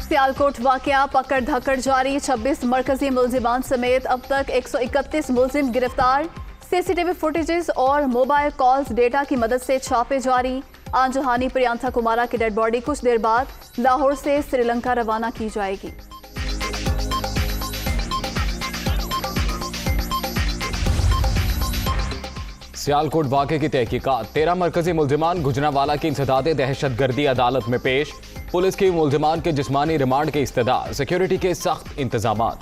सियालकोट वाकया पकड़ धकड़ जारी। 26 मरकजी मुलजिमान समेत अब तक 131 मुलजिम गिरफ्तार। सीसीटीवी फुटेजेस और मोबाइल कॉल्स डेटा की मदद से छापे जारी। आंजहानी प्रियांथा कुमारा की डेड बॉडी कुछ देर बाद लाहौर से श्रीलंका रवाना की जाएगी। सियालकोट वाक़े की तहकीकात। 13 मरकजी मुलजिमान गुजरांवाला की इंसदादे दहशतगर्दी अदालत में पेश। पुलिस की मुलजिमान के जिस्मानी रिमांड की इस्तदा। सिक्योरिटी के सख्त इंतजामात।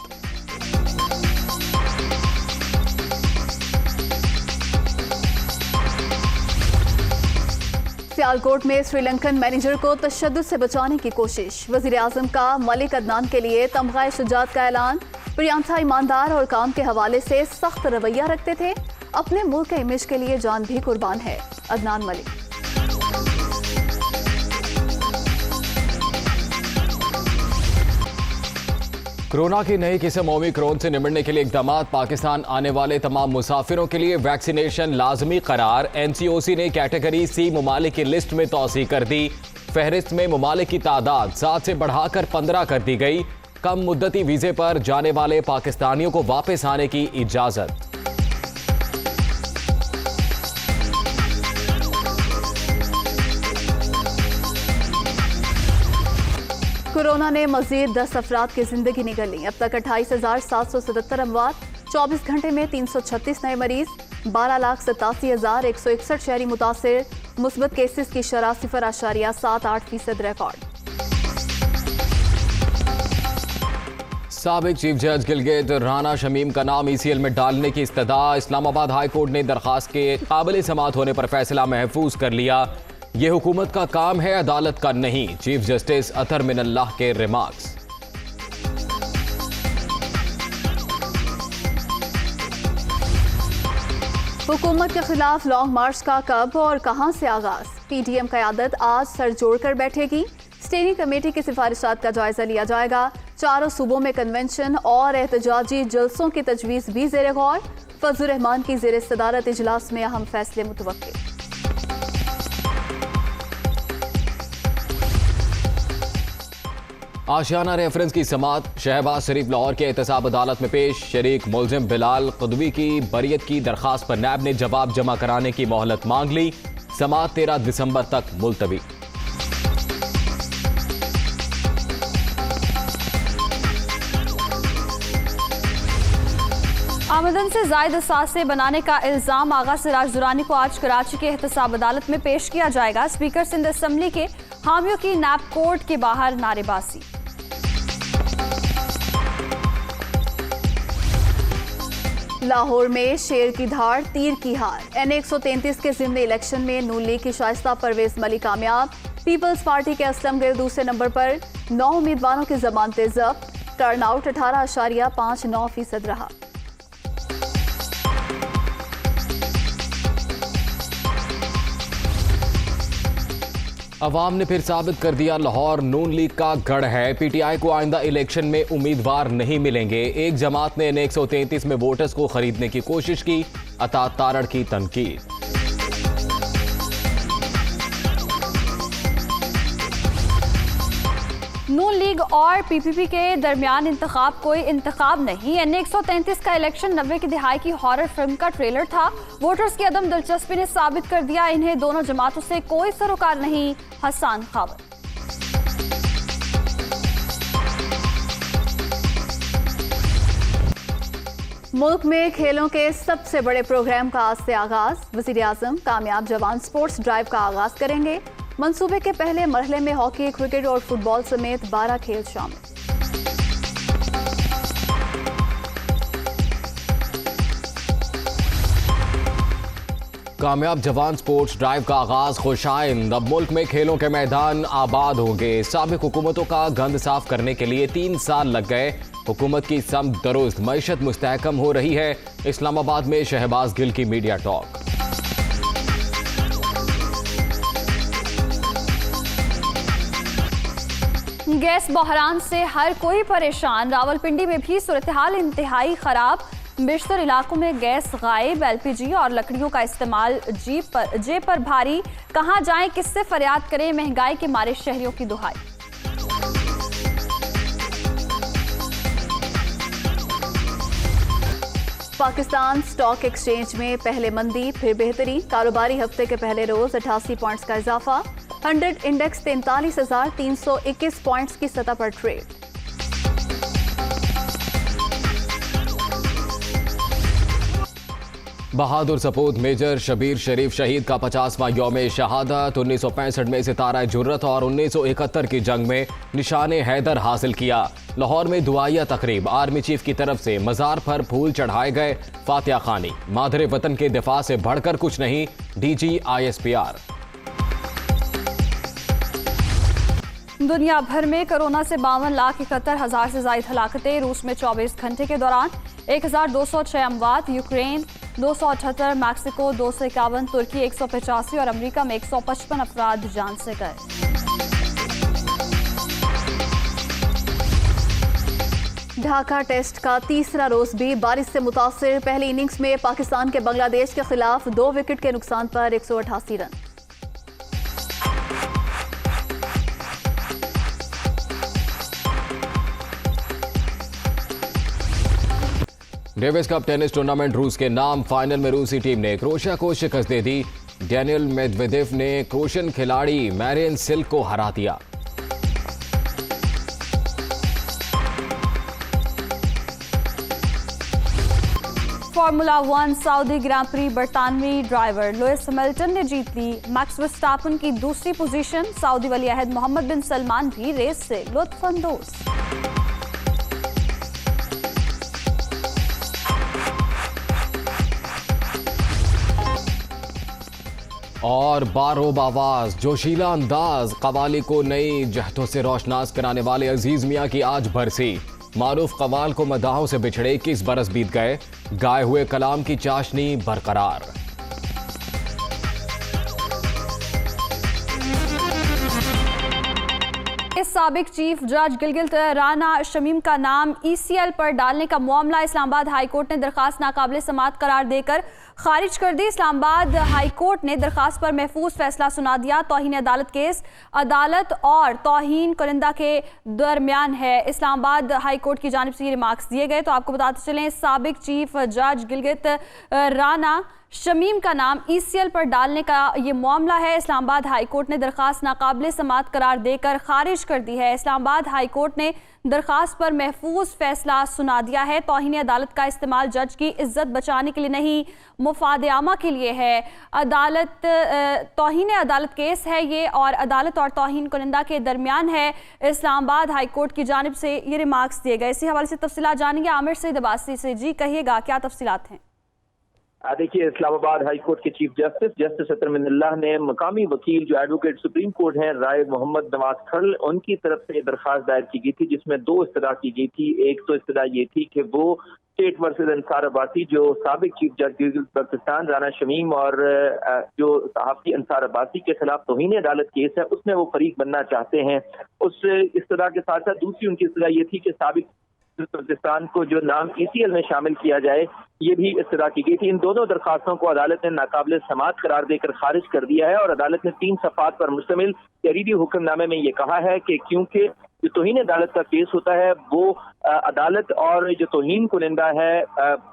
सियालकोट में श्रीलंकन मैनेजर को तशद्दुद से बचाने की कोशिश। वजीर आजम का मलिक अदनान के लिए तमगा शुजात का ऐलान। प्रियांथा ईमानदार और काम के हवाले से सख्त रवैया रखते थे। अपने मुल्क के इमेज के लिए जान भी कुर्बान है। अदनान मलिक। कोरोना की नई किस्म ओमिक्रॉन से निपटने के लिए इकदाम। पाकिस्तान आने वाले तमाम मुसाफिरों के लिए वैक्सीनेशन लाजमी करार। NCOC ने कैटेगरी C ममालिक की लिस्ट में तौसीह कर दी। फहरिस्त में ममालिक की तादाद 7 से बढ़ाकर 15 कर दी गई। कम मुद्दती वीजे पर जाने वाले पाकिस्तानियों को वापस आने की इजाजत। कोरोना ने मजीद 10 अफराद की जिंदगी निगल ली। अब तक 28,777 अमवात। 24 घंटे में 336 नए मरीज। 12,87,161 शहरी मुतासिर। मुस्बत केसेस की शरह 0.78% रिकॉर्ड। साबिक चीफ जज गिलगित राना शमीम का नाम ECL में डालने की इस्तदा। इस्लामाबाद हाई कोर्ट ने दरखास्त के काबिल समाअत होने पर फैसला महफूज कर लिया। ये हुकूमत का काम है, अदालत का नहीं। चीफ जस्टिस अतर मिनल्लाह के रिमार्क्स। हुकूमत के खिलाफ लॉन्ग मार्च का कब और कहां से आगाज। PDM क़यादत आज सर जोड़कर बैठेगी। स्टीयरिंग कमेटी की सिफारिशात का जायजा लिया जाएगा। चारों सूबों में कन्वेंशन और एहतजाजी जलसों की तजवीज़ भी ज़ेर गौर। फजलुर रहमान की ज़ेर सदारत इजलास में अहम फैसले मुतवक्किल। आशियाना रेफरेंस की समात। शहबाज शरीफ लाहौर के एहतसाब अदालत में पेश। शरीक मुलजिम बिलाल क़ुदवी की बरियत की दरखास्त पर नैब ने जवाब जमा कराने की मोहलत मांग ली। समात 13 दिसंबर तक मुलतवी। आमदन से जायद असासे बनाने का इल्जाम आगा सिराज दुरानी को आज कराची के एहतसाब अदालत में पेश किया जाएगा। स्पीकर सिंध असम्बली के हामियों की नैब कोर्ट के बाहर नारेबाजी। लाहौर में शेर की धाड़ तीर की हार। NA 133 के ज़िम्नी इलेक्शन में नून लीग की शाइस्ता परवेज मलिक कामयाब। पीपल्स पार्टी के असलम गिल दूसरे नंबर पर। 9 उम्मीदवारों की जमानतें जब्त। टर्नआउट 18.59% रहा। अवाम ने फिर साबित कर दिया लाहौर नून लीग का गढ़ है। PTI को आइंदा इलेक्शन में उम्मीदवार नहीं मिलेंगे। एक जमात ने NA 133 में वोटर्स को खरीदने की कोशिश की। अता तारड़ की तनकीद। नून लीग और PPP के दरमियान इंतखाब कोई इंतखाब नहीं। NA 133 का इलेक्शन 90 की दिहाई की हॉरर फिल्म का ट्रेलर था। वोटर्स की अदम दिलचस्पी ने साबित कर दिया इन्हें दोनों जमातों से कोई सरोकार नहीं। हसन खावर। मुल्क में खेलों के सबसे बड़े प्रोग्राम का आज से आगाज। वजीर आजम कामयाब जवान स्पोर्ट्स ड्राइव का आगाज करेंगे। मंसूबे के पहले मरहले में हॉकी, क्रिकेट और फुटबॉल समेत 12 खेल शामिल। कामयाब जवान स्पोर्ट्स ड्राइव का आगाज खुशाइंद। अब मुल्क में खेलों के मैदान आबाद होंगे। साबिक हुकूमतों का गंद साफ करने के लिए 3 साल लग गए। हुकूमत की समत दुरुस्त। मईशत मुस्तहकम हो रही है। इस्लामाबाद में शहबाज गिल की मीडिया टॉक। गैस बहरान से हर कोई परेशान। रावलपिंडी में भी सूरत हाल इंतहाई खराब। बेशतर इलाकों में गैस गायब। LPG और लकड़ियों का इस्तेमाल जेब पर भारी। कहां जाएं, किससे फरियाद करें, महंगाई के मारे शहरियों की दुहाई। पाकिस्तान स्टॉक एक्सचेंज में पहले मंदी फिर बेहतरी, कारोबारी हफ्ते के पहले रोज 88 पॉइंट्स का इजाफा, 100 इंडेक्स 43,321 पॉइंट्स की सतह पर ट्रेड। बहादुर सपूत मेजर शबीर शरीफ शहीद का 50वां यौम शहादत। 1965 में सितारा जुर्रत और 1971 की जंग में निशाने हैदर हासिल किया। लाहौर में दुआया तकरीब, आर्मी चीफ की तरफ से मजार पर फूल चढ़ाए गए। फातिहा खानी, मादरे वतन के दिफा से बढ़कर कुछ नहीं, DG ISPR। दुनिया भर में कोरोना से 52,71,000 से ज्यादा हलाकतें। रूस में 24 घंटे के दौरान 1,206 अमवात, यूक्रेन 278, मैक्सिको 251, तुर्की 185 और अमेरिका में 155 अफराद जान से गए। ढाका टेस्ट का तीसरा रोज भी बारिश से मुतासिर। पहली इनिंग्स में पाकिस्तान के बांग्लादेश के खिलाफ 2 विकेट के नुकसान पर 188 run. Davis cup tennis tournament रूस के नाम, फाइनल में रूसी टीम ने क्रोएशिया को शिकस्त दे दी। डेनियल मेदवेदेव ने क्रोएशियन खिलाड़ी मैरियन सिल्क को हरा दिया। फार्मूला 1 सऊदी ग्रां प्री, बरतानवी ड्राइवर लुइस हैमिल्टन ने जीत ली मैक्स वर्स्टैपन की दूसरी पोजीशन। सऊदी वली अहद मोहम्मद बिन सलमान भी रेस से लुत्फानंदोज। और बारोब आवाज, जोशीला अंदाज, कवाली को नई जहतों से रोशनास कराने वाले अजीज मियाँ की आज बरसी। मारूफ कवाल को मदाहों से बिछड़े 21 बरस बीत गए। गाए हुए कलाम की चाशनी बरकरार। साबिक चीफ जज गिलगित राना शमीम का नाम ECL पर डालने का मामला इस्लामाबाद हाईकोर्ट ने दरखास्त नाकाबिल समाअत करार देकर खारिज कर दी। इस्लामाबाद हाईकोर्ट ने दरखास्त पर महफूज फैसला सुना दिया। तौहीन अदालत केस अदालत और तौहीन कुरिंदा के दरमियान है। इस्लामाबाद हाईकोर्ट की जानिब से ये रिमार्क्स दिए गए। तो आपको बताते चलें, साबिक चीफ जज गिलगित राना शमीम का नाम ECL पर डालने का ये मामला है। इस्लामाबाद हाईकोर्ट ने दरखास्त नाकाबिल समाअत करार देकर खारिज कर दी है। इस्लामाबाद हाईकोर्ट ने दरखास्त पर महफूज फैसला सुना दिया है। तौहीन अदालत का इस्तेमाल जज की इज्जत बचाने के लिए नहीं, मुफाद आमा के लिए है। अदालत तौहीन अदालत केस है ये और अदालत और तौहीन कुरिंदा के दरमियान है। इस्लामाबाद हाईकोर्ट की जानिब से ये रिमार्क्स दिए गए। इसी हवाले से तफसीलात जानेंगे आमिर सईद अब्बासी से। जी कहिएगा, क्या तफसीलात हैं? देखिए, इस्लामाबाद हाई कोर्ट के चीफ जस्टिस अतर मिनल्लाह ने मकामी वकील जो एडवोकेट सुप्रीम कोर्ट हैं राय मोहम्मद नवाज खल, उनकी तरफ से दरखास्त दायर की गई थी जिसमें 2 इस्तदा की गई थी। एक तो इस्तदा ये थी कि वो स्टेट वर्सेस अंसार अब्बासी, जो साबिक चीफ जज गिलगित बल्तिस्तान राना शमीम और जो सहाफ़ी अंसार अब्बासी के खिलाफ तौहीन अदालत केस है उसमें वो फरीक बनना चाहते हैं। उस इस्तदा के साथ साथ दूसरी उनकी इस्तदा ये थी कि साबिक बल्तिस्तान को जो नाम ECL में शामिल किया जाए, ये भी इस्तदा की गई थी। इन दोनों दरखास्तों को अदालत ने नाकाबिल समाअत करार देकर खारिज कर दिया है और अदालत ने 3 सफ़ात पर मुश्तमिल तहरीरी हुक्मनामे में ये कहा है कि क्योंकि जो तौहीन अदालत का केस होता है वो अदालत और जो तौहीन कुरिंदा है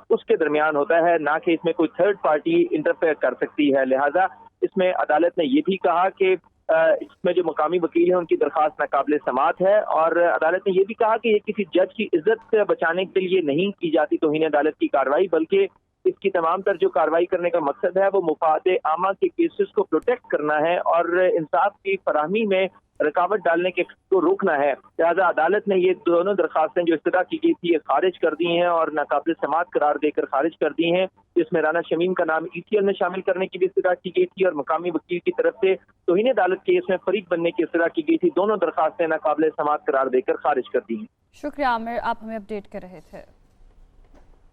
उसके दरमियान होता है, ना कि इसमें कोई थर्ड पार्टी इंटरफेयर कर सकती है। लिहाजा इसमें अदालत ने ये भी कहा कि इसमें जो मकामी वकील हैं उनकी दरखास्त नाकाबिल समाअत है और अदालत ने यह भी कहा कि ये किसी जज की इज्जत बचाने के लिए नहीं की जाती तौहीन अदालत की कार्रवाई, बल्कि इसकी तमाम तर जो कार्रवाई करने का मकसद है वो मुफाद आमा के केसेस को प्रोटेक्ट करना है और इंसाफ की फराहमी में रुकावट डालने के को रोकना है। लिहाजा अदालत ने ये दोनों दरखास्तें जो इस्तदा की गई थी खारिज कर दी हैं और नाकाबिल समाअत करार देकर खारिज कर दी हैं, जिसमें राना शमीम का नाम ECL में शामिल करने की भी इस्तदा की गई थी और मकामी वकील की तरफ से तौहीन अदालत केस में फरीक बनने की इस्तदा की गई थी। दोनों दरखास्तें नाकाबिल समाअत करार देकर खारिज कर दी हैं। शुक्रिया आमिर, आप हमें अपडेट कर रहे थे।